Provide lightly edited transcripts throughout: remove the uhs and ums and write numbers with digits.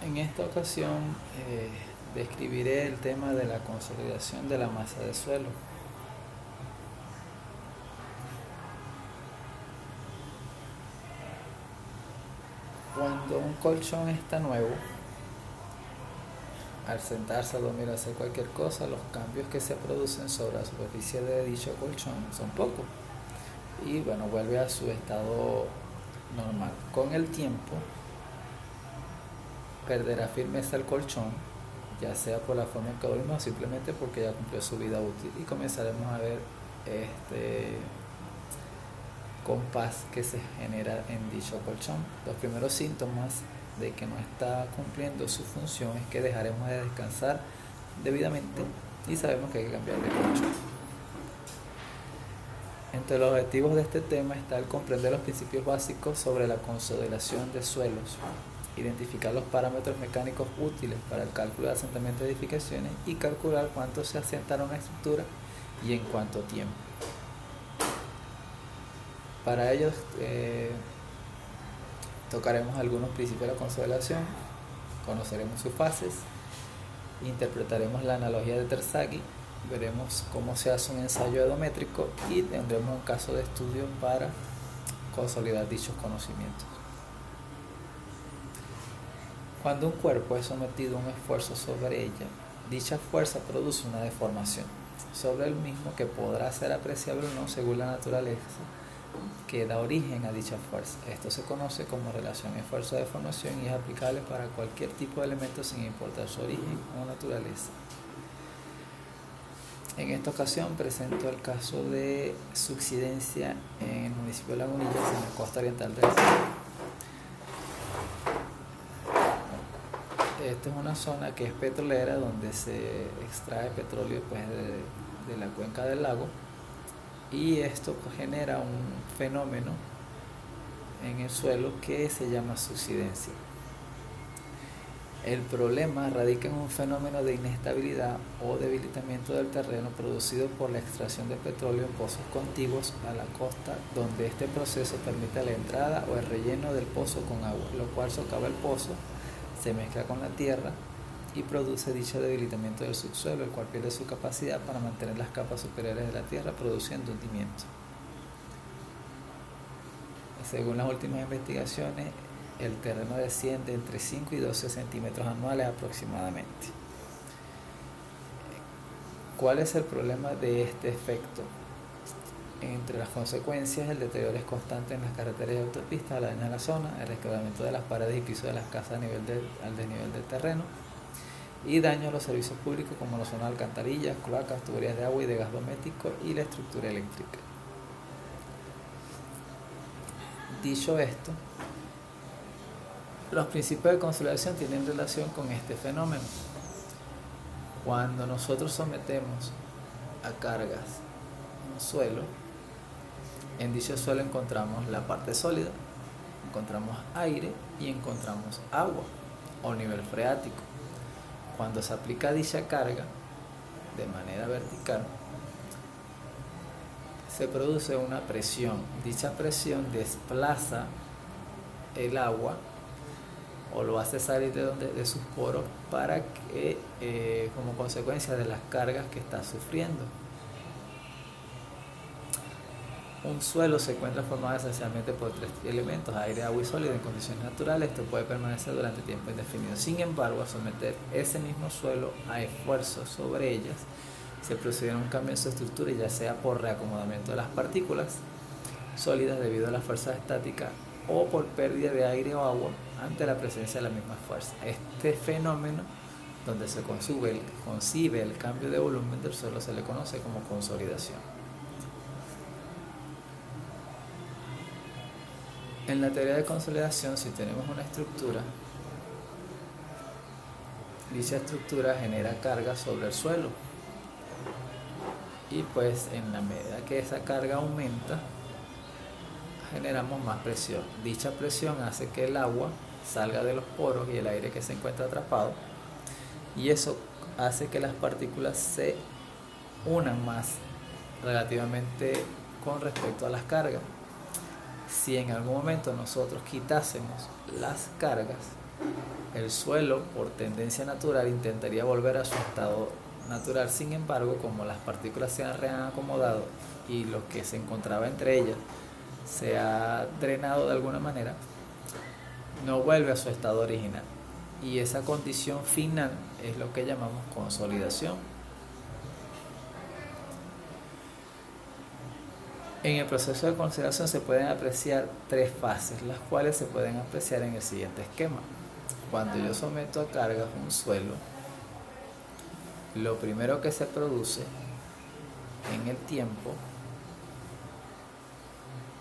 En esta ocasión describiré el tema de la consolidación de la masa de suelo. Cuando un colchón está nuevo, al sentarse, a dormir, a hacer cualquier cosa, los cambios que se producen sobre la superficie de dicho colchón son pocos y bueno, vuelve a su estado normal. Con el tiempo perderá firmeza el colchón, ya sea por la forma en que dormimos o simplemente porque ya cumplió su vida útil, y comenzaremos a ver este compás que se genera en dicho colchón. Los primeros síntomas de que no está cumpliendo su función es que dejaremos de descansar debidamente y sabemos que hay que cambiar de colchón. Entre los objetivos de este tema está el comprender los principios básicos sobre la consolidación de suelos, identificar los parámetros mecánicos útiles para el cálculo de asentamiento de edificaciones y calcular cuánto se asientará una estructura y en cuánto tiempo. Para ello tocaremos algunos principios de la consolidación, conoceremos sus fases, interpretaremos la analogía de Terzaghi, veremos cómo se hace un ensayo edométrico y tendremos un caso de estudio para consolidar dichos conocimientos. Cuando un cuerpo es sometido a un esfuerzo sobre ella, dicha fuerza produce una deformación sobre el mismo que podrá ser apreciable o no según la naturaleza que da origen a dicha fuerza. Esto se conoce como relación esfuerzo-deformación y es aplicable para cualquier tipo de elemento sin importar su origen o naturaleza. En esta ocasión presento el caso de subsidencia en el municipio de Lagunillas, en la costa oriental del Ecuador. Esta es una zona que es petrolera, donde se extrae petróleo de la cuenca del lago, y esto genera un fenómeno en el suelo que se llama subsidencia. El problema radica en un fenómeno de inestabilidad o debilitamiento del terreno producido por la extracción de petróleo en pozos contiguos a la costa, donde este proceso permite la entrada o el relleno del pozo con agua, lo cual socava el pozo, se mezcla con la tierra y produce dicho debilitamiento del subsuelo, el cual pierde su capacidad para mantener las capas superiores de la tierra, produciendo hundimiento. Según las últimas investigaciones, el terreno desciende entre 5 y 12 centímetros anuales aproximadamente. ¿Cuál es el problema de este efecto? Entre las consecuencias, el deterioro es constante en las carreteras y autopistas, la daña de la zona, el resquebrajamiento de las paredes y pisos de las casas al desnivel del terreno, y daño a los servicios públicos como lo son alcantarillas, cloacas, tuberías de agua y de gas doméstico y la estructura eléctrica. Dicho esto, los principios de consolidación tienen relación con este fenómeno. Cuando nosotros sometemos a cargas un suelo, en dicho suelo encontramos la parte sólida, encontramos aire y encontramos agua o nivel freático. Cuando se aplica dicha carga de manera vertical, se produce una presión. Dicha presión desplaza el agua o lo hace salir de sus poros para que, como consecuencia de las cargas que está sufriendo. Un suelo se encuentra formado esencialmente por 3 elementos: aire, agua y sólido. En condiciones naturales esto puede permanecer durante tiempo indefinido. Sin embargo, al someter ese mismo suelo a esfuerzos sobre ellas, se produce un cambio en su estructura, ya sea por reacomodamiento de las partículas sólidas debido a la fuerza estática o por pérdida de aire o agua ante la presencia de la misma fuerza. Este fenómeno, donde se concibe el cambio de volumen del suelo, se le conoce como consolidación. En la teoría de consolidación, si tenemos una estructura, dicha estructura genera carga sobre el suelo, y pues en la medida que esa carga aumenta, generamos más presión. Dicha presión hace que el agua salga de los poros y el aire que se encuentra atrapado, y eso hace que las partículas se unan más relativamente con respecto a las cargas. Si en algún momento nosotros quitásemos las cargas, El suelo, por tendencia natural, intentaría volver a su estado natural. Sin embargo, como las partículas se han reacomodado y lo que se encontraba entre ellas se ha drenado de alguna manera, no vuelve a su estado original. Y esa condición final es lo que llamamos consolidación. En el proceso de consolidación se pueden apreciar tres fases, las cuales se pueden apreciar en el siguiente esquema. Cuando yo someto a cargas un suelo, lo primero que se produce en el tiempo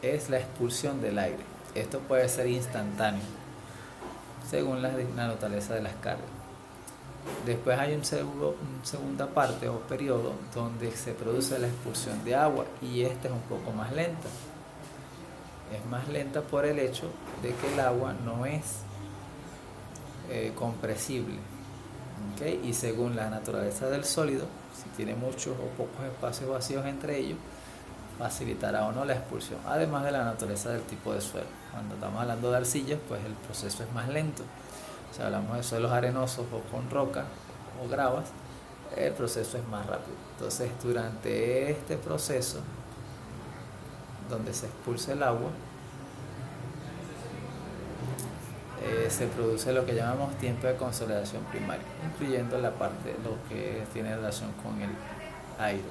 es la expulsión del aire. Esto puede ser instantáneo, según la naturaleza de las cargas. Después hay una segunda parte o periodo donde se produce la expulsión de agua, y esta es un poco más lenta. Es más lenta por el hecho de que el agua no es compresible, ¿okay? Y según la naturaleza del sólido, si tiene muchos o pocos espacios vacíos entre ellos, facilitará o no la expulsión, además de la naturaleza del tipo de suelo. Cuando estamos hablando de arcillas, pues el proceso es más lento. Si hablamos de suelos arenosos o con roca o gravas, el proceso es más rápido. Entonces, durante este proceso, donde se expulsa el agua, se produce lo que llamamos tiempo de consolidación primario, incluyendo la parte lo que tiene relación con el aire.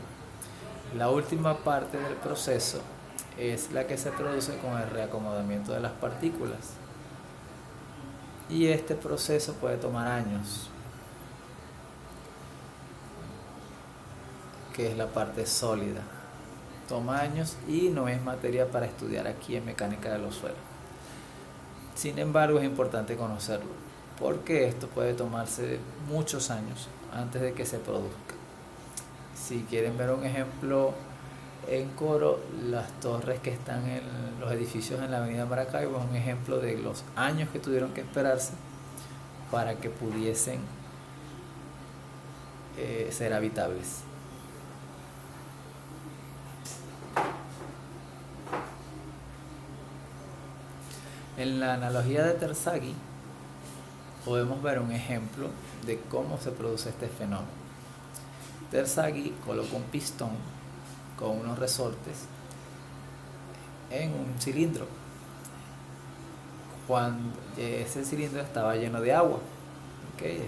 La última parte del proceso es la que se produce con el reacomodamiento de las partículas, y este proceso puede tomar años, que es la parte sólida. Toma años y no es materia para estudiar aquí en mecánica de los suelos. Sin embargo, es importante conocerlo, porque esto puede tomarse muchos años antes de que se produzca. Si quieren ver un ejemplo en Coro, las torres que están en los edificios en la avenida Maracaibo es un ejemplo de los años que tuvieron que esperarse para que pudiesen ser habitables. En la analogía de Terzaghi podemos ver un ejemplo de cómo se produce este fenómeno. Terzaghi colocó un pistón con unos resortes en un cilindro. Cuando ese cilindro estaba lleno de agua, ¿okay?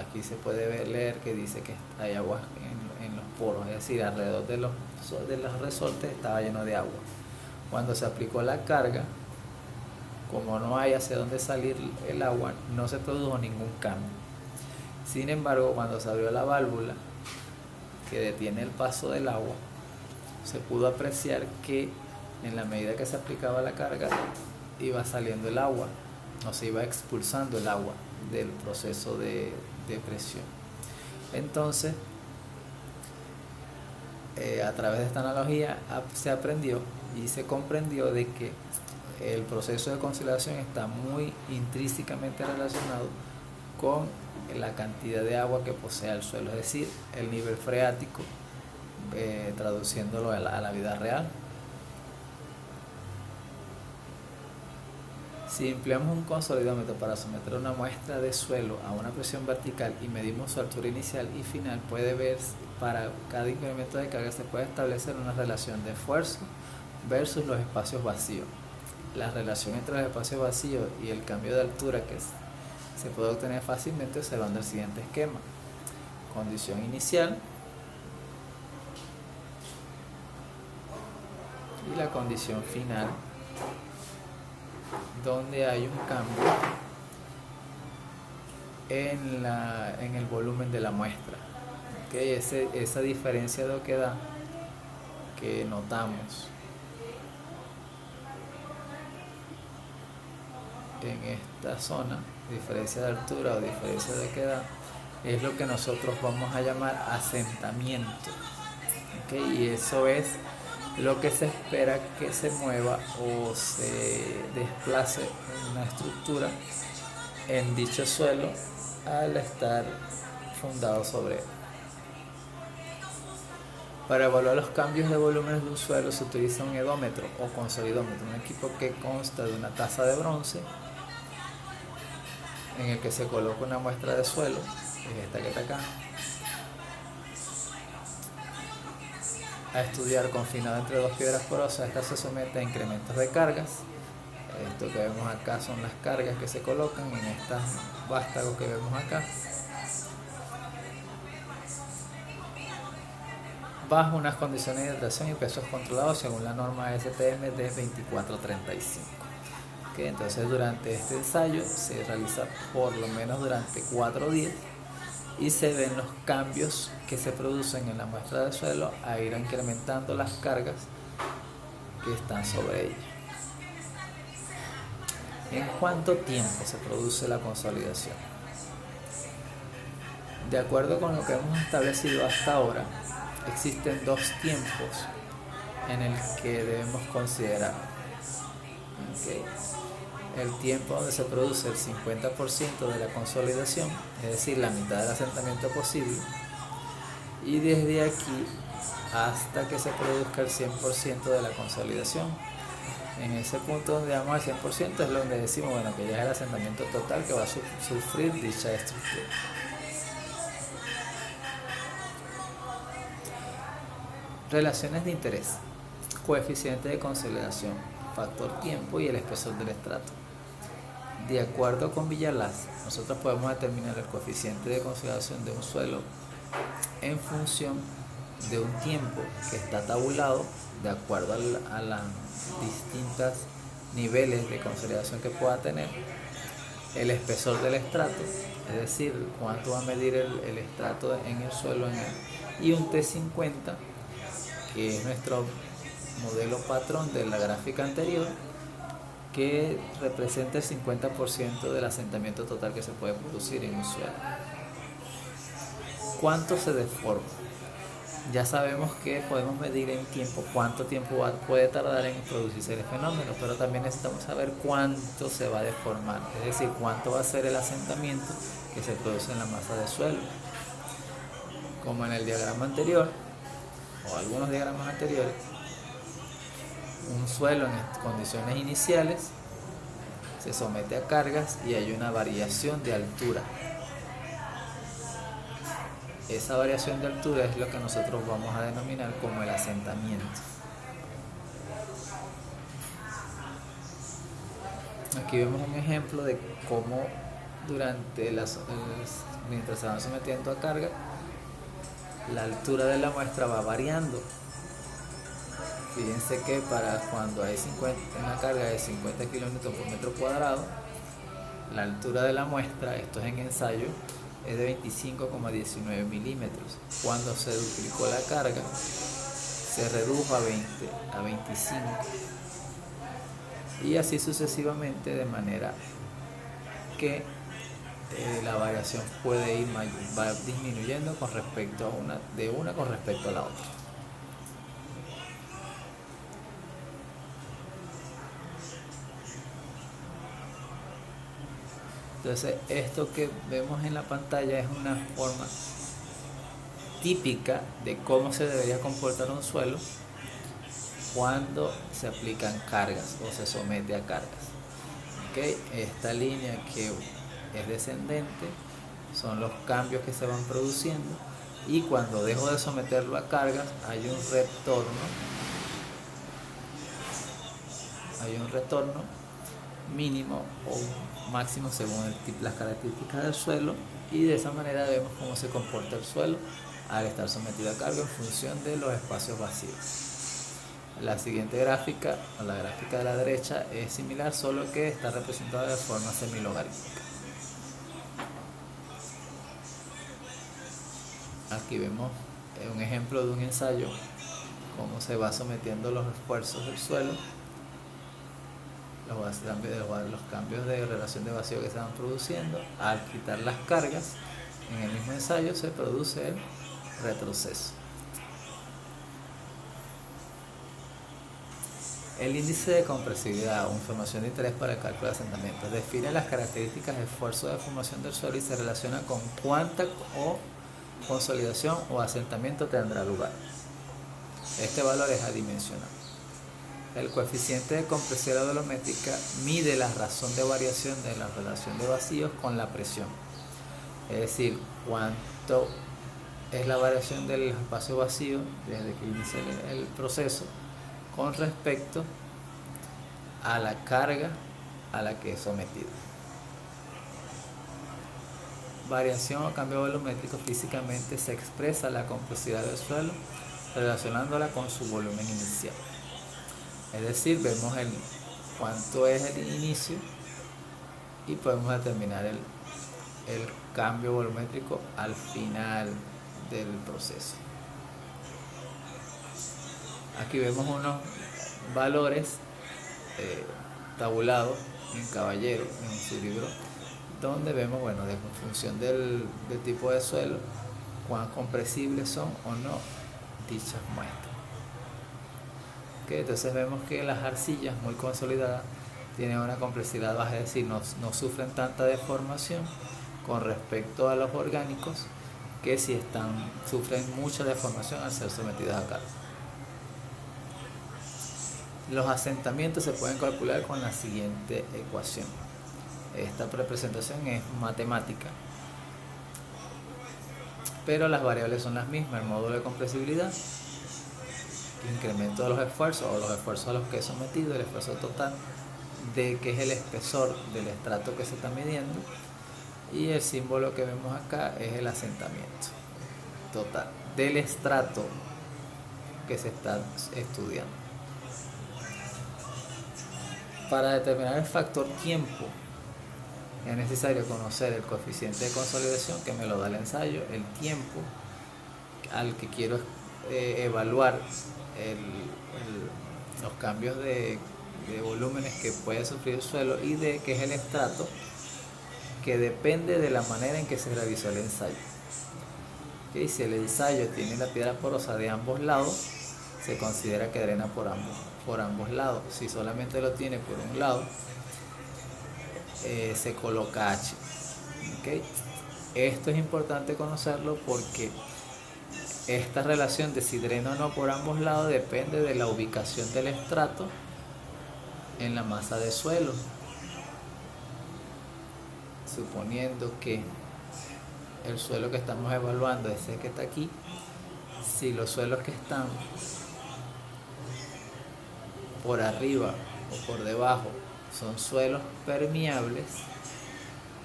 Aquí se puede leer que dice que hay agua en los poros, es decir, alrededor de los resortes estaba lleno de agua. Cuando se aplicó la carga, como no hay hacia dónde salir el agua, no se produjo ningún cambio. Sin embargo, cuando se abrió la válvula que detiene el paso del agua, se pudo apreciar que en la medida que se aplicaba la carga, iba saliendo el agua, o se iba expulsando el agua del proceso de presión. Entonces, a través de esta analogía se aprendió y se comprendió de que el proceso de consolidación está muy intrínsecamente relacionado con la cantidad de agua que posee el suelo, es decir, el nivel freático, traduciéndolo a la vida real. Si empleamos un consolidómetro para someter una muestra de suelo a una presión vertical y medimos su altura inicial y final, puede ver para cada incremento de carga se puede establecer una relación de esfuerzo versus los espacios vacíos. La relación entre los espacios vacíos y el cambio de altura que se puede obtener fácilmente observando el siguiente esquema. Condición inicial y la condición final, donde hay un cambio en el volumen de la muestra. ¿Okay? Esa diferencia de oquedad que notamos en esta zona, diferencia de altura o diferencia de oquedad, es lo que nosotros vamos a llamar asentamiento. ¿Okay? Y eso es lo que se espera que se mueva o se desplace una estructura en dicho suelo al estar fundado sobre él. Para evaluar los cambios de volúmenes de un suelo se utiliza un edómetro o consolidómetro, un equipo que consta de una taza de bronce en el que se coloca una muestra de suelo, es esta que está acá, a estudiar confinado entre dos piedras porosas. Esta se somete a incrementos de cargas. Esto que vemos acá son las cargas que se colocan en estos vástagos que vemos acá, bajo unas condiciones de hidratación y pesos controlados según la norma STM de 2435. ¿Okay? Entonces durante este ensayo se realiza por lo menos durante 4 días y se ven los cambios que se producen en la muestra de suelo a ir incrementando las cargas que están sobre ella. ¿En cuánto tiempo se produce la consolidación? De acuerdo con lo que hemos establecido hasta ahora, existen 2 tiempos en el que debemos considerar. ¿Okay? El tiempo donde se produce el 50% de la consolidación, es decir, la mitad del asentamiento posible, y desde aquí hasta que se produzca el 100% de la consolidación. En ese punto donde vamos al 100% es donde decimos, bueno, que ya es el asentamiento total que va a sufrir dicha estructura. Relaciones de interés: coeficiente de consolidación, factor tiempo y el espesor del estrato. De acuerdo con Villalaz, nosotros podemos determinar el coeficiente de consolidación de un suelo en función de un tiempo que está tabulado de acuerdo a las distintas niveles de consolidación que pueda tener, el espesor del estrato, es decir, cuánto va a medir el estrato en el suelo, y un T50, que es nuestro modelo patrón de la gráfica anterior, que representa el 50% del asentamiento total que se puede producir en un suelo. ¿Cuánto se deforma? Ya sabemos que podemos medir en tiempo cuánto tiempo puede tardar en producirse el fenómeno, pero también necesitamos saber cuánto se va a deformar, es decir, cuánto va a ser el asentamiento que se produce en la masa de suelo. Como en el diagrama anterior, o algunos diagramas anteriores, un suelo en condiciones iniciales se somete a cargas y hay una variación de altura. Esa variación de altura es lo que nosotros vamos a denominar como el asentamiento. Aquí vemos un ejemplo de cómo mientras se van sometiendo a carga, la altura de la muestra va variando. Fíjense que para cuando hay una carga de 50 kN por metro cuadrado, la altura de la muestra, esto es en ensayo, es de 25,19 milímetros. Cuando se duplicó la carga, se redujo a 25, y así sucesivamente, de manera que la variación puede va disminuyendo con respecto a una con respecto a la otra. Entonces, esto que vemos en la pantalla es una forma típica de cómo se debería comportar un suelo cuando se aplican cargas o se somete a cargas. ¿Okay? Esta línea que es descendente son los cambios que se van produciendo, y cuando dejo de someterlo a cargas hay un retorno mínimo o máximo según las características del suelo, y de esa manera vemos cómo se comporta el suelo al estar sometido a carga en función de los espacios vacíos. La siguiente gráfica, o la gráfica de la derecha, es similar, solo que está representada de forma semilogarítmica. Aquí vemos un ejemplo de un ensayo, cómo se va sometiendo los esfuerzos del suelo, los cambios de relación de vacío que se van produciendo. Al quitar las cargas en el mismo ensayo se produce el retroceso. El índice de compresibilidad o información de interés para el cálculo de asentamientos define las características de esfuerzo de formación del suelo y se relaciona con cuánta consolidación o asentamiento tendrá lugar. Este valor es adimensional. El coeficiente de compresión volumétrica mide la razón de variación de la relación de vacíos con la presión. Es decir, cuánto es la variación del espacio vacío desde que inicia el proceso con respecto a la carga a la que es sometido. Variación o cambio volumétrico físicamente se expresa la compresividad del suelo relacionándola con su volumen inicial. Es decir, vemos cuánto es el inicio y podemos determinar el cambio volumétrico al final del proceso. Aquí vemos unos valores tabulados en Caballero, en su libro, donde vemos, bueno, en función del tipo de suelo, cuán compresibles son o no dichas muestras. Entonces vemos que las arcillas muy consolidadas tienen una compresividad baja, es decir, no sufren tanta deformación con respecto a los orgánicos que si sufren mucha deformación al ser sometidos a carga. Los asentamientos se pueden calcular con la siguiente ecuación. Esta representación es matemática, pero las variables son las mismas: el módulo de compresibilidad, incremento de los esfuerzos o los esfuerzos a los que es sometido, el esfuerzo total de que es el espesor del estrato que se está midiendo, y el símbolo que vemos acá es el asentamiento total del estrato que se está estudiando. Para determinar el factor tiempo es necesario conocer el coeficiente de consolidación, que me lo da el ensayo, el tiempo al que quiero evaluar los cambios de volúmenes que puede sufrir el suelo, y de que es el estrato, que depende de la manera en que se realizó el ensayo. Si el ensayo tiene la piedra porosa de ambos lados, se considera que drena por ambos lados. Si solamente lo tiene por un lado, se coloca H. Esto es importante conocerlo porque esta relación de si drena o no por ambos lados depende de la ubicación del estrato en la masa de suelo. Suponiendo que el suelo que estamos evaluando es ese que está aquí, si los suelos que están por arriba o por debajo son suelos permeables,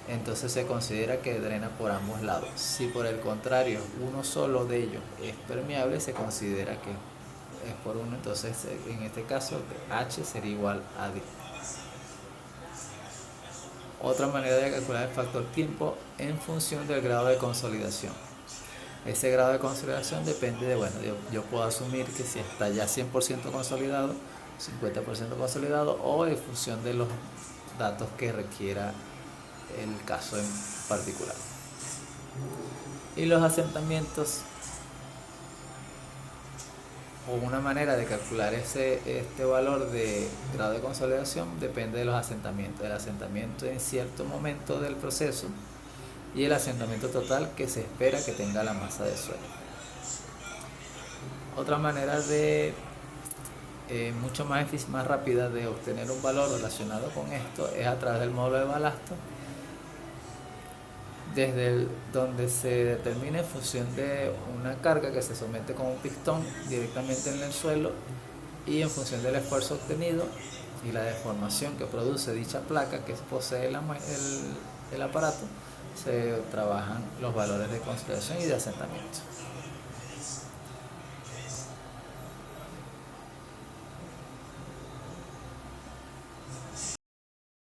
entonces se considera que drena por ambos lados. Si por el contrario uno solo de ellos es permeable, se considera que es por uno, entonces en este caso H sería igual a D. Otra manera de calcular el factor tiempo en función del grado de consolidación. Ese grado de consolidación depende de, yo puedo asumir que si está ya 100% consolidado, 50% consolidado, o en función de los datos que requiera el caso en particular. Y los asentamientos, o una manera de calcular este valor de grado de consolidación, depende de los asentamientos. El asentamiento en cierto momento del proceso y el asentamiento total que se espera que tenga la masa de suelo. Otra manera de mucho más rápida de obtener un valor relacionado con esto es a través del módulo de balasto, desde donde se determina en función de una carga que se somete con un pistón directamente en el suelo, y en función del esfuerzo obtenido y la deformación que produce dicha placa que posee el aparato, se trabajan los valores de consolidación y de asentamiento.